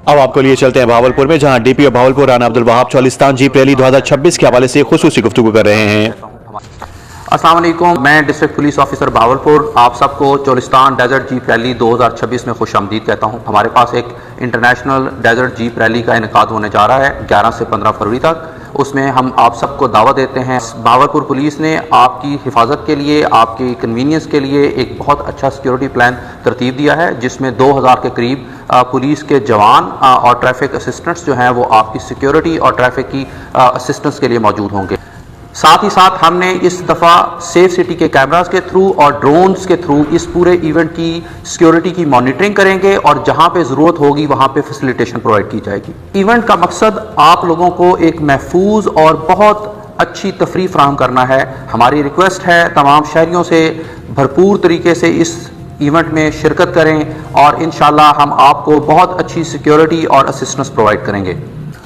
अब आपको लिए चलते हैं भावलपुर में, जहां DPO Bahawalpur Rana Abdul Wahab Cholistan jeep rally 2026 के हवाले से खुसूसी गुफ्तगू कर रहे हैं। अस्सलाम वालेकुम, मैं डिस्ट्रिक्ट पुलिस ऑफिसर भावलपुर आप सबको चौलिस्तान डेजर्ट जीप रैली 2026 में खुश आमदीद कहता हूँ। हमारे पास एक इंटरनेशनल डेजर्ट जीप रैली का इनेकाद होने जा रहा है 11 से 15 फरवरी तक। उसमें हम आप सबको दावत देते हैं। भावलपुर पुलिस ने आपकी हिफाजत के लिए, आपकी कन्वीनियंस के लिए एक बहुत अच्छा सिक्योरिटी प्लान तरतीब दिया है, जिसमें 2000 के करीब पुलिस के जवान और ट्रैफिक असिस्टेंट्स जो हैं वो आपकी सिक्योरिटी और ट्रैफिक की असिस्टेंस के लिए मौजूद होंगे। साथ ही साथ हमने इस दफ़ा सेफ सिटी के कैमरास के थ्रू और ड्रोन्स के थ्रू इस पूरे इवेंट की सिक्योरिटी की मॉनिटरिंग करेंगे और जहां पे ज़रूरत होगी वहां पे फैसिलिटेशन प्रोवाइड की जाएगी। इवेंट का मकसद आप लोगों को एक महफूज और बहुत अच्छी तफरीह फराहम करना है। हमारी रिक्वेस्ट है तमाम शहरियों से भरपूर तरीके से इस इवेंट में शिरकत करें और इंशाल्लाह हम आपको बहुत अच्छी सिक्योरिटी और असिस्टेंस प्रोवाइड करेंगे।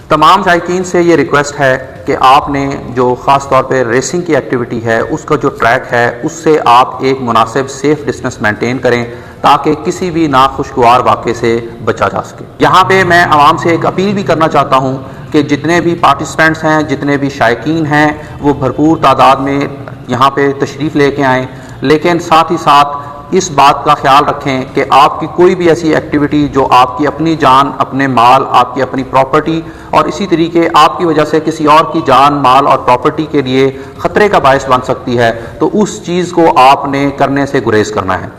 तमाम शायकीन से ये रिक्वेस्ट है कि आपने जो ख़ास तौर पे रेसिंग की एक्टिविटी है उसका जो ट्रैक है उससे आप एक मुनासिब सेफ डिस्टेंस मेंटेन करें ताकि किसी भी नाखुशगवार वाक़े से बचा जा सके। यहाँ पे मैं आवाम से एक अपील भी करना चाहता हूँ कि जितने भी पार्टिसिपेंट्स हैं, जितने भी शायकीन हैं, वो भरपूर तादाद में यहाँ पे तशरीफ़ लेके आएँ, लेकिन साथ ही साथ इस बात का ख्याल रखें कि आपकी कोई भी ऐसी एक्टिविटी जो आपकी अपनी जान, अपने माल, आपकी अपनी प्रॉपर्टी और इसी तरीके आपकी वजह से किसी और की जान, माल और प्रॉपर्टी के लिए ख़तरे का बायस बन सकती है, तो उस चीज़ को आपने करने से गुरेज करना है।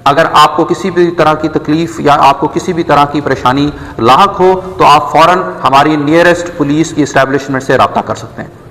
अगर आपको किसी भी तरह की तकलीफ़ या आपको किसी भी तरह की परेशानी लाहक हो तो आप फ़ौरन हमारी नियरेस्ट पुलिस की इस्टेब्लिशमेंट से रब्ता कर सकते हैं।